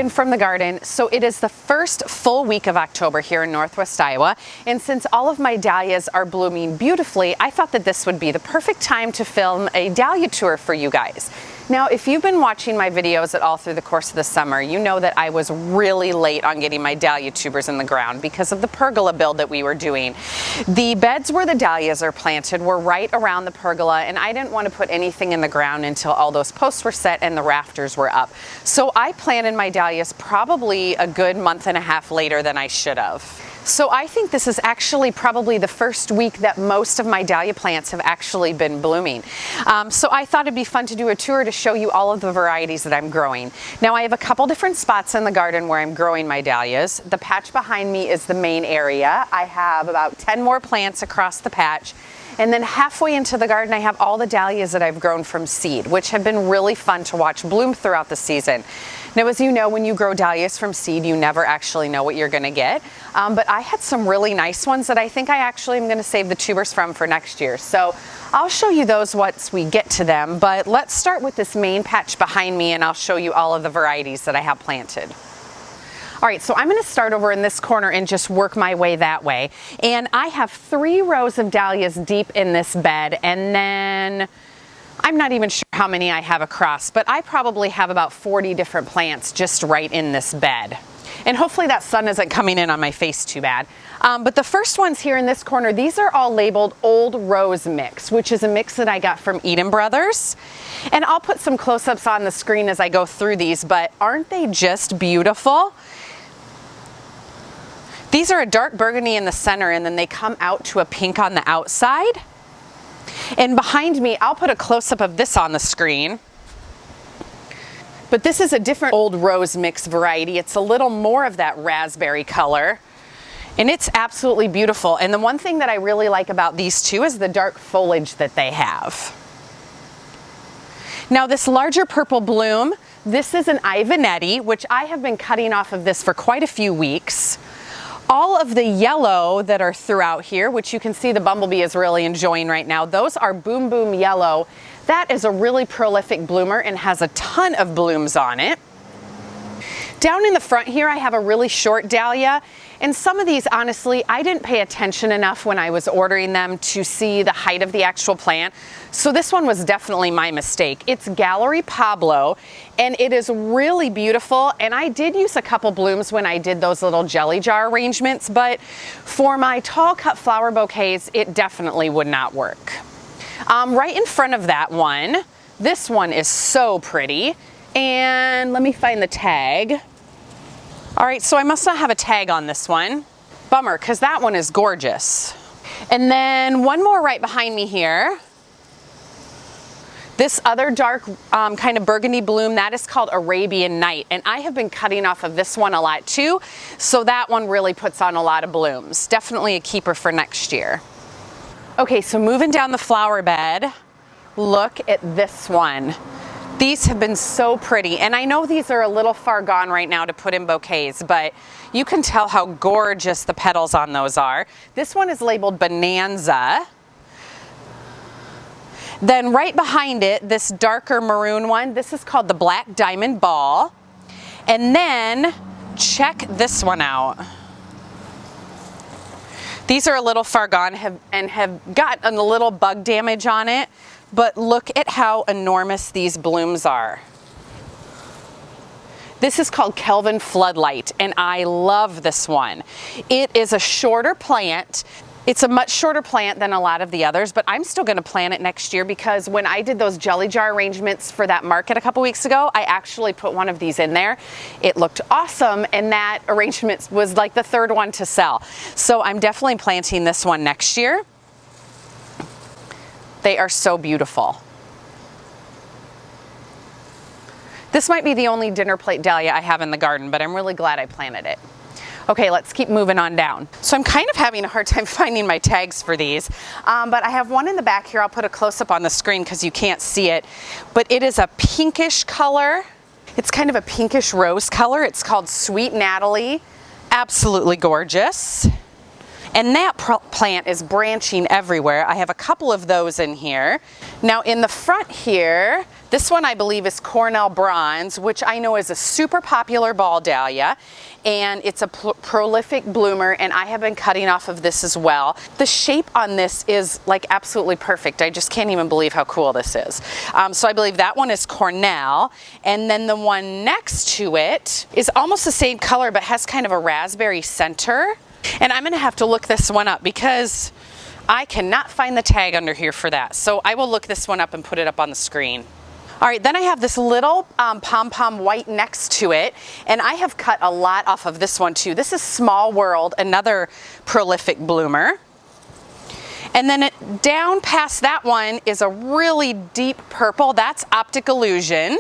in from the garden. So it is the first full week of October here in Northwest Iowa, and since all of my dahlias are blooming beautifully, I thought that this would be the perfect time to film a dahlia tour for you guys. Now, if you've been watching my videos at all through the course of the summer, you know that I was really late on getting my dahlia tubers in the ground because of the pergola build that we were doing. The beds where the dahlias are planted were right around the pergola, and I didn't want to put anything in the ground until all those posts were set and the rafters were up. So I planted my dahlias probably a good month and a half later than I should have. So I think this is actually probably the first week that most of my dahlia plants have actually been blooming. So I thought it'd be fun to do a tour to show you all of the varieties that I'm growing. Now I have a couple different spots in the garden where I'm growing my dahlias. The patch behind me is the main area. I have about 10 more plants across the patch. And then halfway into the garden, I have all the dahlias that I've grown from seed, which have been really fun to watch bloom throughout the season. Now, as you know, when you grow dahlias from seed, you never actually know what you're going to get. But I had some really nice ones that I think I actually am going to save the tubers from for next year. So I'll show you those once we get to them. But let's start with this main patch behind me, and I'll show you all of the varieties that I have planted. All right, so I'm going to start over in this corner and just work my way that way. And I have 3 rows of dahlias deep in this bed, and then I'm not even sure how many I have across, but I probably have about 40 different plants just right in this bed. And hopefully that sun isn't coming in on my face too bad. But the first ones here in this corner, these are all labeled Old Rose Mix, which is a mix that I got from Eden Brothers. And I'll put some close-ups on the screen as I go through these, but aren't they just beautiful? These are a dark burgundy in the center, and then they come out to a pink on the outside. And behind me, I'll put a close-up of this on the screen. But this is a different Old Rose Mix variety. It's a little more of that raspberry color, and it's absolutely beautiful. And the one thing that I really like about these two is the dark foliage that they have. Now this larger purple bloom, this is an Ivanetti, which I have been cutting off of this for quite a few weeks. All of the yellow that are throughout here, which you can see the bumblebee is really enjoying right now, those are Boom Boom Yellow. That is a really prolific bloomer and has a ton of blooms on it. Down in the front here, I have a really short dahlia, and some of these, honestly, I didn't pay attention enough when I was ordering them to see the height of the actual plant. So this one was definitely my mistake. It's Gallery Pablo, and it is really beautiful. And I did use a couple blooms when I did those little jelly jar arrangements, but for my tall cut flower bouquets, it definitely would not work. Right in front of that one, this one is so pretty. And let me find the tag. All right, so I must not have a tag on this one. Bummer, because that one is gorgeous. And then one more right behind me here. This other dark kind of burgundy bloom, that is called Arabian Night. And I have been cutting off of this one a lot too. So that one really puts on a lot of blooms. Definitely a keeper for next year. Okay, so moving down the flower bed, look at this one. These have been so pretty, and I know these are a little far gone right now to put in bouquets, but you can tell how gorgeous the petals on those are. This one is labeled Bonanza. Then right behind it, this darker maroon one, this is called the Black Diamond Ball. And then check this one out. These are a little far gone and have got a little bug damage on it, but look at how enormous these blooms are. This is called Kelvin Floodlight, and I love this one. It is a shorter plant. It's a much shorter plant than a lot of the others, but I'm still gonna plant it next year because when I did those jelly jar arrangements for that market a couple weeks ago, I actually put one of these in there. It looked awesome, and that arrangement was like the 3rd one to sell. So I'm definitely planting this one next year. They are so beautiful. This might be the only dinner plate dahlia I have in the garden, but I'm really glad I planted it. Okay, let's keep moving on down. So I'm kind of having a hard time finding my tags for these, but I have one in the back here. I'll put a close-up on the screen because you can't see it, but it is a pinkish color. It's kind of a pinkish rose color. It's called Sweet Natalie. Absolutely gorgeous. And that plant is branching everywhere. I have a couple of those in here. Now in the front here, this one I believe is Cornell Bronze, which I know is a super popular ball dahlia, and it's a prolific bloomer, and I have been cutting off of this as well. The shape on this is like absolutely perfect. I just can't even believe how cool this is. So I believe that one is Cornell, and then the one next to it is almost the same color but has kind of a raspberry center. And I'm gonna have to look this one up because I cannot find the tag under here for that. So I will look this one up and put it up on the screen. All right, then I have this little pom-pom white next to it, and I have cut a lot off of this one too. This is Small World, another prolific bloomer. And then down past that one is a really deep purple. That's Optic Illusion.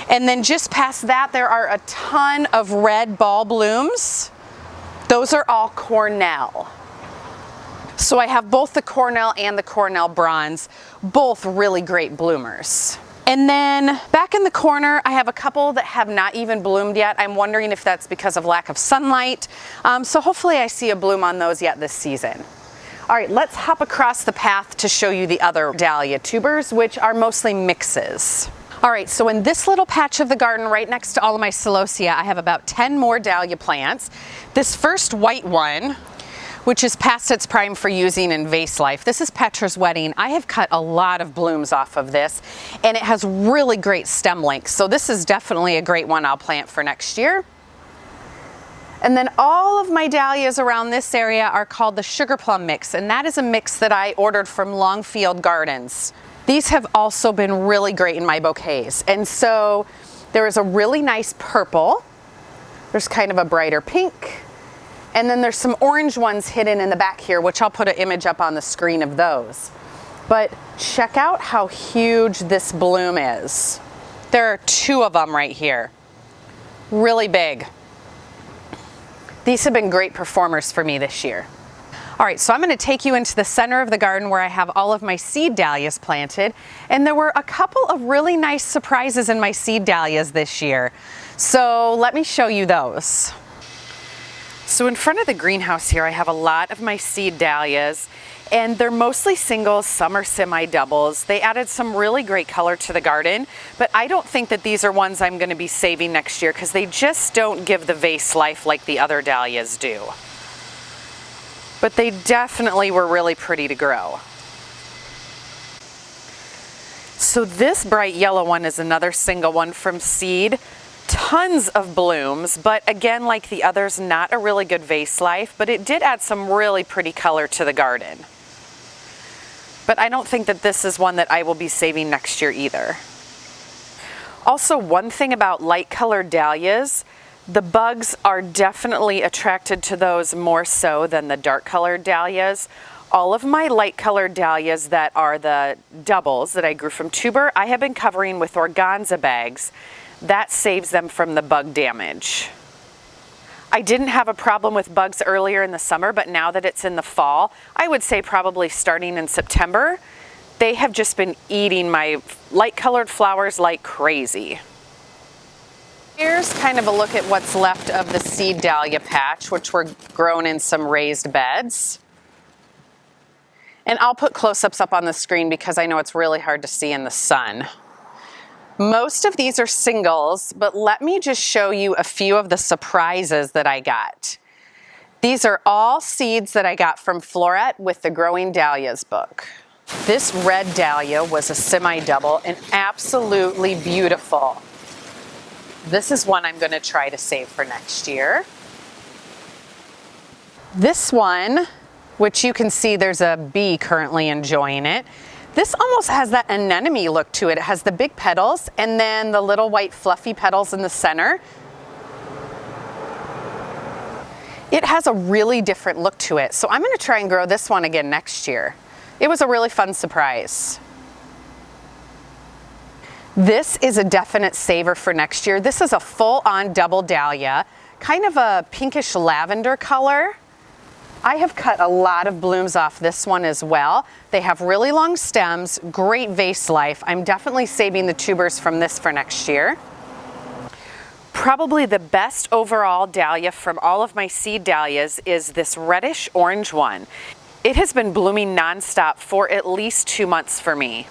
And then just past that, there are a ton of red ball blooms. Those are all Cornell. So I have both the Cornell and the Cornell Bronze, both really great bloomers. And then back in the corner, I have a couple that have not even bloomed yet. I'm wondering if that's because of lack of sunlight. So hopefully I see a bloom on those yet this season. All right, let's hop across the path to show you the other dahlia tubers, which are mostly mixes. All right, so in this little patch of the garden right next to all of my celosia, I have about 10 more dahlia plants. This first white one, which is past its prime for using in vase life. This is Petra's Wedding. I have cut a lot of blooms off of this, and it has really great stem length. So this is definitely a great one I'll plant for next year. And then all of my dahlias around this area are called the Sugar Plum mix, and that is a mix that I ordered from Longfield Gardens. These have also been really great in my bouquets. And so there is a really nice purple. There's kind of a brighter pink. And then there's some orange ones hidden in the back here, which I'll put an image up on the screen of those. But check out how huge this bloom is. There are 2 of them right here. Really big. These have been great performers for me this year. All right, so I'm gonna take you into the center of the garden where I have all of my seed dahlias planted. And there were a couple of really nice surprises in my seed dahlias this year. So let me show you those. So in front of the greenhouse here, I have a lot of my seed dahlias, and they're mostly singles, some are semi-doubles. They added some really great color to the garden, but I don't think that these are ones I'm gonna be saving next year because they just don't give the vase life like the other dahlias do. But they definitely were really pretty to grow. So this bright yellow one is another single one from seed. Tons of blooms, but again, like the others, not a really good vase life, but it did add some really pretty color to the garden. But I don't think that this is one that I will be saving next year either. Also, one thing about light colored dahlias, the bugs are definitely attracted to those more so than the dark colored dahlias. All of my light colored dahlias that are the doubles that I grew from tuber, I have been covering with organza bags. That saves them from the bug damage. I didn't have a problem with bugs earlier in the summer, but now that it's in the fall, I would say probably starting in September, they have just been eating my light colored flowers like crazy. Here's kind of a look at what's left of the seed dahlia patch, which were grown in some raised beds. And I'll put close-ups up on the screen because I know it's really hard to see in the sun. Most of these are singles, but let me just show you a few of the surprises that I got. These are all seeds that I got from Floret with the Growing Dahlias book. This red dahlia was a semi-double and absolutely beautiful. This is one I'm going to try to save for next year. This one, which you can see there's a bee currently enjoying it. This almost has that anemone look to it. It has the big petals and then the little white fluffy petals in the center. It has a really different look to it. So I'm going to try and grow this one again next year. It was a really fun surprise. This is a definite saver for next year. This is a full-on double dahlia, kind of a pinkish lavender color. I have cut a lot of blooms off this one as well. They have really long stems, great vase life. I'm definitely saving the tubers from this for next year. Probably the best overall dahlia from all of my seed dahlias is this reddish orange one. It has been blooming nonstop for at least 2 months for me.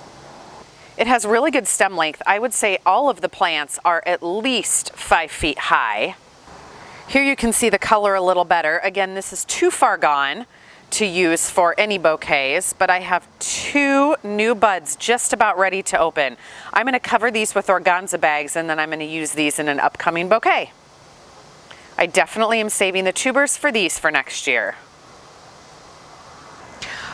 It has really good stem length. I would say all of the plants are at least 5 feet high. Here you can see the color a little better. Again, this is too far gone to use for any bouquets, but I have 2 new buds just about ready to open. I'm going to cover these with organza bags, and then I'm going to use these in an upcoming bouquet. I definitely am saving the tubers for these for next year.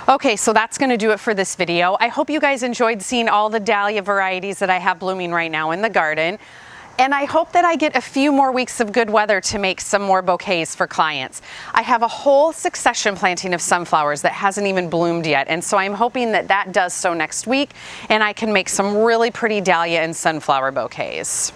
Okay, so that's going to do it for this video. I hope you guys enjoyed seeing all the dahlia varieties that I have blooming right now in the garden. And I hope that I get a few more weeks of good weather to make some more bouquets for clients. I have a whole succession planting of sunflowers that hasn't even bloomed yet, and so I'm hoping that that does so next week and I can make some really pretty dahlia and sunflower bouquets.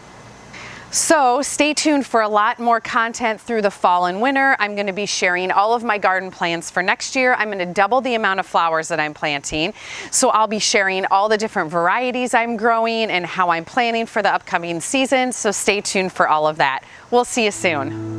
So stay tuned for a lot more content through the fall and winter. I'm going to be sharing all of my garden plans for next year. I'm going to double the amount of flowers that I'm planting. So I'll be sharing all the different varieties I'm growing and how I'm planning for the upcoming season. So stay tuned for all of that. We'll see you soon.